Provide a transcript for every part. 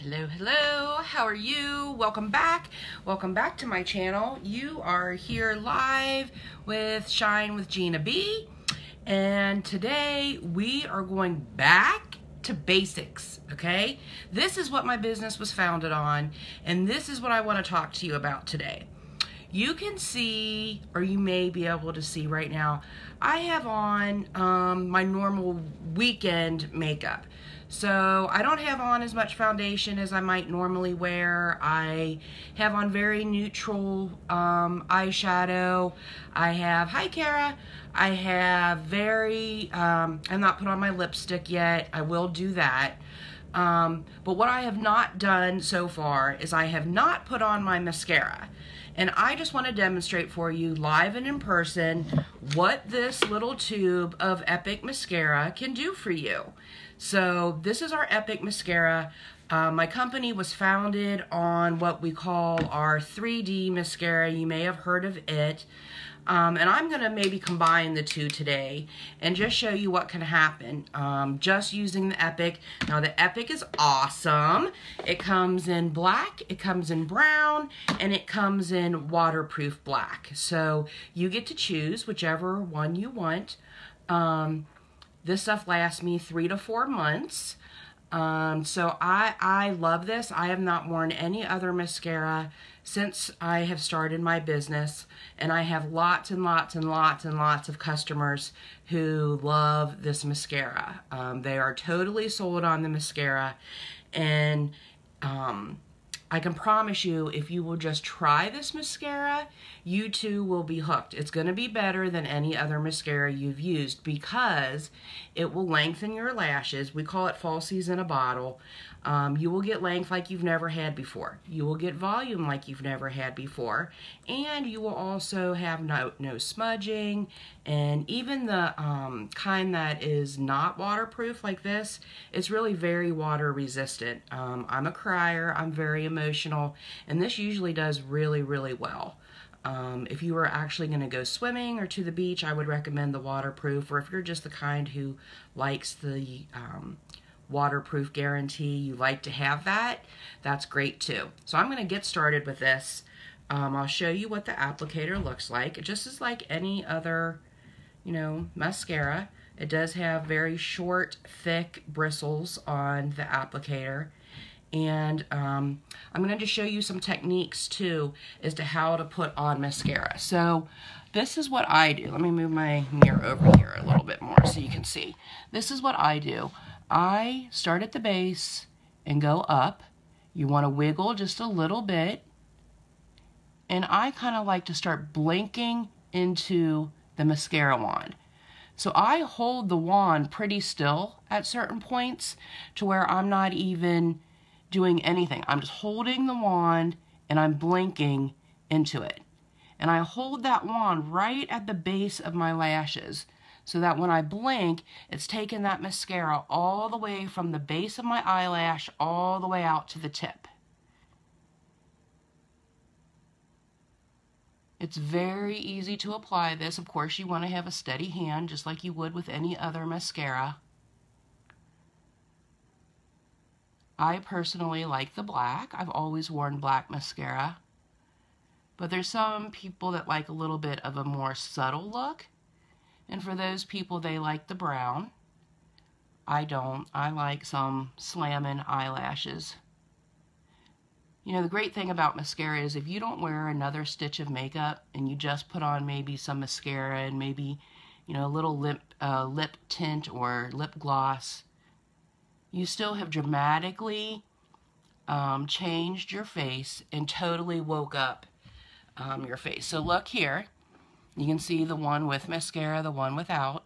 Hello, how are you? Welcome back to my channel. You are here live with Shine with Gina B, and today we are going back to basics. Okay, this is what my business was founded on, and this is what I want to talk to you about today. You can see, or you may be able to see right now, I have on my normal weekend makeup. So I don't have on as much foundation as I might normally wear. I have on very neutral eyeshadow. I have, hi Kara, I have very, I've not put on my lipstick yet. I will do that. But what I have not done so far is I have not put on my mascara. And I just want to demonstrate for you live and in person what this little tube of Epic Mascara can do for you. So this is our Epic Mascara. My company was founded on what we call our 3D mascara. You may have heard of it. And I'm going to maybe combine the two today and just show you what can happen just using the Epic. Now the Epic is awesome. It comes in black, it comes in brown, and it comes in waterproof black. So you get to choose whichever one you want. This stuff lasts me 3 to 4 months. So I love this. I have not worn any other mascara since I have started my business, and I have lots and lots and lots and lots of customers who love this mascara. They are totally sold on the mascara, and I can promise you, if you will just try this mascara, you too will be hooked. It's going to be better than any other mascara you've used because it will lengthen your lashes. We call it falsies in a bottle. You will get length like you've never had before. You will get volume like you've never had before. And you will also have no smudging. And even the kind that is not waterproof like this, it's really very water resistant. I'm a crier. I'm very emotional. And this usually does really, really well. If you were actually going to go swimming or to the beach, I would recommend the waterproof. Or if you're just the kind who likes the waterproof guarantee, you like to have that, that's great too. So I'm going to get started with this. I'll show you what the applicator looks like. It just is like any other, mascara. It does have very short, thick bristles on the applicator. And I'm going to just show you some techniques too as to how to put on mascara. So this is what I do. Let me move my mirror over here a little bit more so you can see. This is what I do. I start at the base and go up. You want to wiggle just a little bit. And I kind of like to start blinking into the mascara wand. So I hold the wand pretty still at certain points to where I'm not even doing anything. I'm just holding the wand and I'm blinking into it. And I hold that wand right at the base of my lashes so that when I blink, it's taking that mascara all the way from the base of my eyelash all the way out to the tip. It's very easy to apply this. Of course, you want to have a steady hand just like you would with any other mascara. I personally like the black. I've always worn black mascara. But there's some people that like a little bit of a more subtle look. And for those people, they like the brown. I don't. I like some slamming eyelashes. The great thing about mascara is if you don't wear another stitch of makeup and you just put on maybe some mascara and maybe, a little lip tint or lip gloss, you still have dramatically changed your face and totally woke up your face. So look here. You can see the one with mascara, the one without.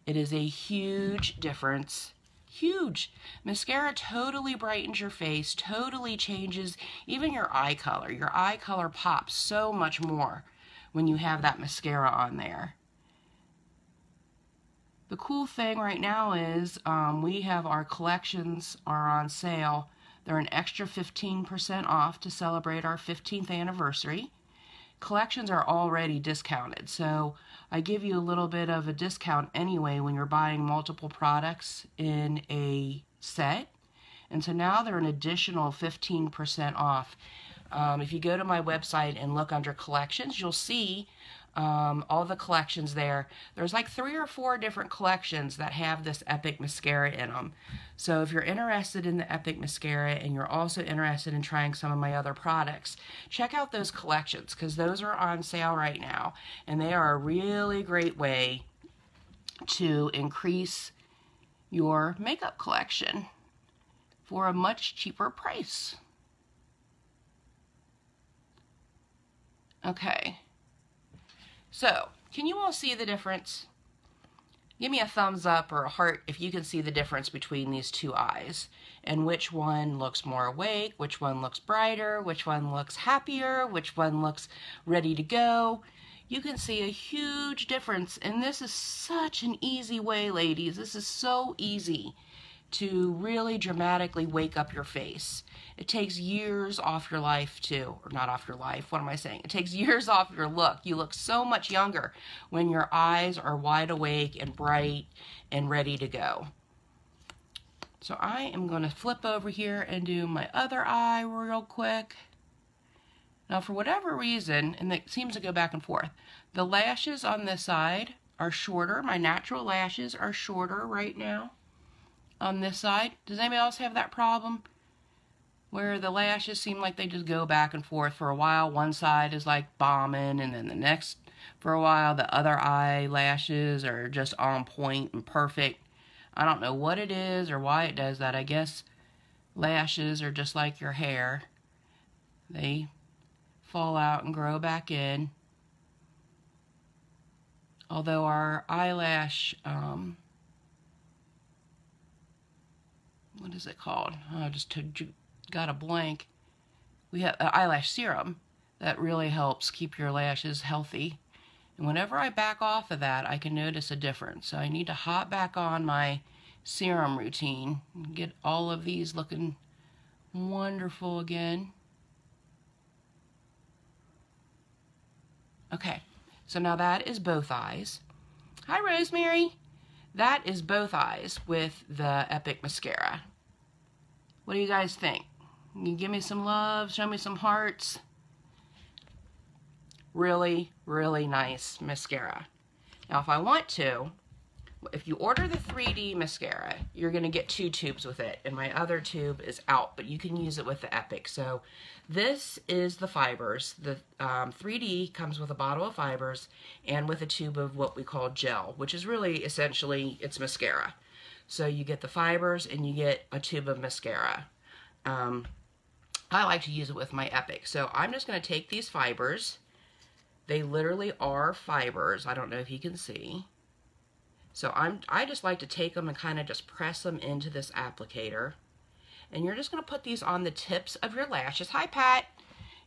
It is a huge difference. Huge. Mascara totally brightens your face, totally changes even your eye color. Your eye color pops so much more when you have that mascara on there. The cool thing right now is we have our collections are on sale. They're an extra 15% off to celebrate our 15th anniversary. Collections are already discounted, so I give you a little bit of a discount anyway when you're buying multiple products in a set. And so now they're an additional 15% off. If you go to my website and look under collections, you'll see all the collections there. There's like 3 or 4 different collections that have this Epic mascara in them. So if you're interested in the Epic mascara and you're also interested in trying some of my other products, check out those collections because those are on sale right now. And they are a really great way to increase your makeup collection for a much cheaper price. Okay, so can you all see the difference? Give me a thumbs up or a heart if you can see the difference between these two eyes and which one looks more awake, which one looks brighter, which one looks happier, which one looks ready to go. You can see a huge difference, and this is such an easy way, ladies. This is so easy to really dramatically wake up your face. It takes years off your life too, or not off your life, what am I saying? It takes years off your look. You look so much younger when your eyes are wide awake and bright and ready to go. So I am going to flip over here and do my other eye real quick. Now for whatever reason, and it seems to go back and forth, the lashes on this side are shorter. My natural lashes are shorter right now on this side. Does anybody else have that problem? Where the lashes seem like they just go back and forth. For a while, one side is like bombing, and then the next, for a while, the other eyelashes are just on point and perfect. I don't know what it is or why it does that. I guess lashes are just like your hair. They fall out and grow back in. Although our eyelash, what is it called? Oh, I just got a blank. We have an eyelash serum that really helps keep your lashes healthy. And whenever I back off of that, I can notice a difference. So I need to hop back on my serum routine and get all of these looking wonderful again. Okay, so now that is both eyes. Hi, Rosemary. That is both eyes with the Epic mascara. What do you guys think? You give me some love, show me some hearts. Really, really nice mascara. Now, if I want to, if you order the 3D mascara, you're going to get 2 tubes with it, and my other tube is out, but you can use it with the Epic. So this is the fibers. The 3D comes with a bottle of fibers and with a tube of what we call gel, which is really essentially it's mascara. So you get the fibers and you get a tube of mascara. I like to use it with my Epic. So I'm just going to take these fibers. They literally are fibers. I don't know if you can see. So I just like to take them and kind of just press them into this applicator. And you're just going to put these on the tips of your lashes. Hi, Pat.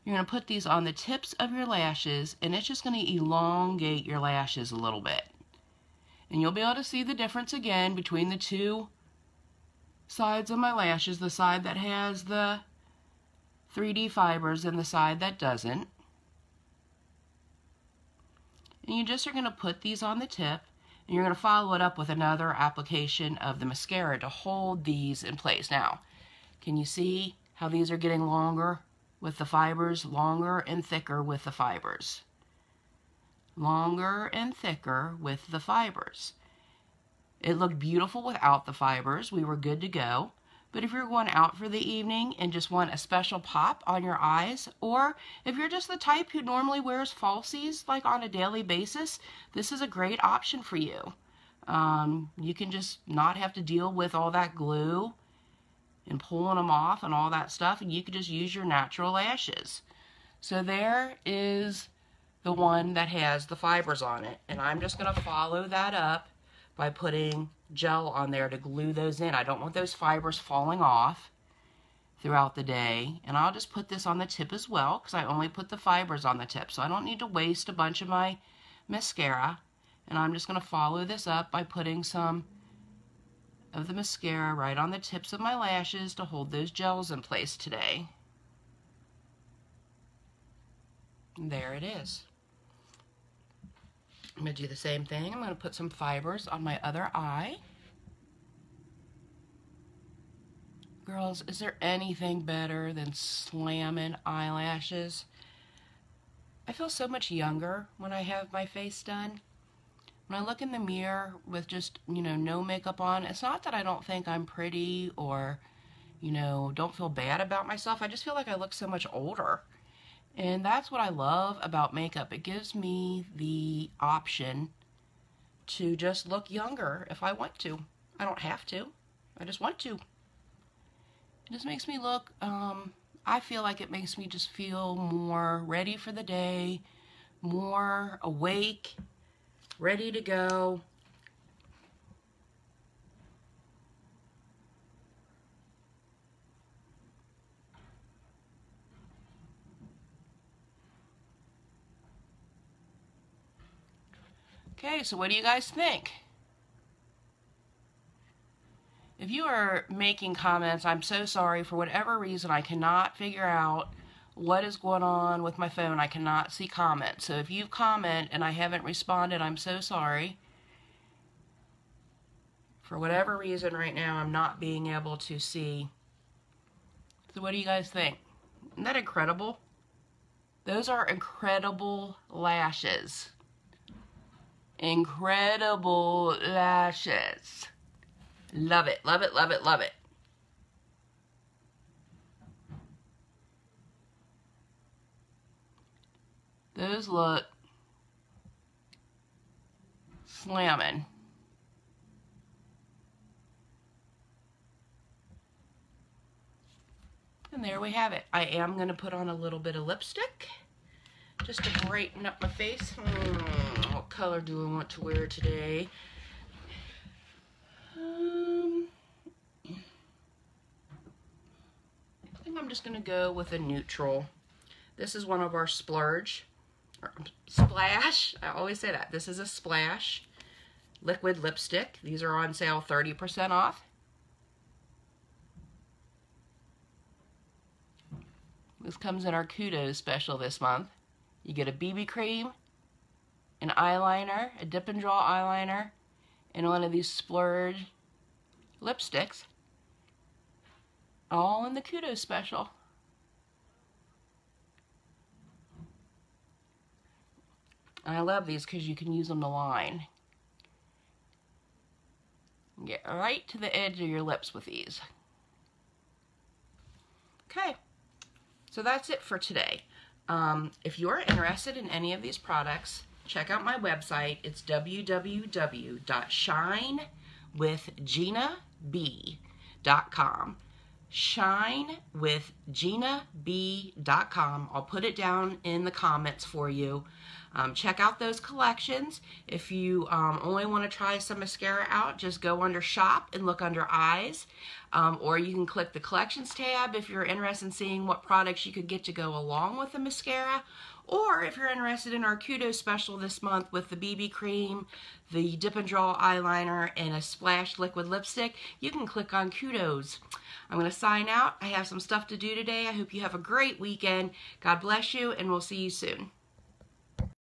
You're going to put these on the tips of your lashes, and it's just going to elongate your lashes a little bit. And you'll be able to see the difference again between the two sides of my lashes, the side that has the 3D fibers and the side that doesn't. And you just are going to put these on the tip, and you're going to follow it up with another application of the mascara to hold these in place. Now, can you see how these are getting longer with the fibers? Longer and thicker with the fibers. Longer and thicker with the fibers. It looked beautiful without the fibers. We were good to go. But if you're going out for the evening and just want a special pop on your eyes, or if you're just the type who normally wears falsies like on a daily basis, this is a great option for you. You can just not have to deal with all that glue and pulling them off and all that stuff, and you can just use your natural lashes. So there is the one that has the fibers on it, and I'm just going to follow that up by putting gel on there to glue those in. I don't want those fibers falling off throughout the day. And I'll just put this on the tip as well, because I only put the fibers on the tip, so I don't need to waste a bunch of my mascara. And I'm just going to follow this up by putting some of the mascara right on the tips of my lashes to hold those gels in place today. And there it is. I'm going to do the same thing. I'm going to put some fibers on my other eye. Girls, is there anything better than slamming eyelashes? I feel so much younger when I have my face done. When I look in the mirror with just, no makeup on, it's not that I don't think I'm pretty or, don't feel bad about myself. I just feel like I look so much older. And that's what I love about makeup. It gives me the option to just look younger if I want to. I don't have to. I just want to. It just makes me look, I feel like it makes me just feel more ready for the day, more awake, ready to go. Okay, so what do you guys think? If you are making comments, I'm so sorry. For whatever reason, I cannot figure out what is going on with my phone. I cannot see comments. So if you comment and I haven't responded, I'm so sorry. For whatever reason right now, I'm not being able to see. So what do you guys think? Isn't that incredible? Those are incredible lashes. Incredible lashes. Love it, love it, love it, love it. Those look slamming. And there we have it. I am going to put on a little bit of lipstick just to brighten up my face. What color do I want to wear today? I think I'm just going to go with a neutral. This is one of our splurge, or splash. I always say that. This is a splash liquid lipstick. These are on sale 30% off. This comes in our Kudos special this month. You get a BB cream, an eyeliner, a dip and draw eyeliner, and one of these splurge lipsticks. All in the Kudos special. And I love these because you can use them to line. Get right to the edge of your lips with these. Okay, so that's it for today. If you're interested in any of these products, check out my website. It's www.shinewithginab.com. shinewithginab.com. I'll put it down in the comments for you. Check out those collections. If you only want to try some mascara out, just go under shop and look under eyes. Or you can click the collections tab if you're interested in seeing what products you could get to go along with the mascara. Or if you're interested in our Kudos special this month with the BB cream, the dip and draw eyeliner, and a splash liquid lipstick, you can click on Kudos. I'm going to sign out. I have some stuff to do today. I hope you have a great weekend. God bless you, and we'll see you soon.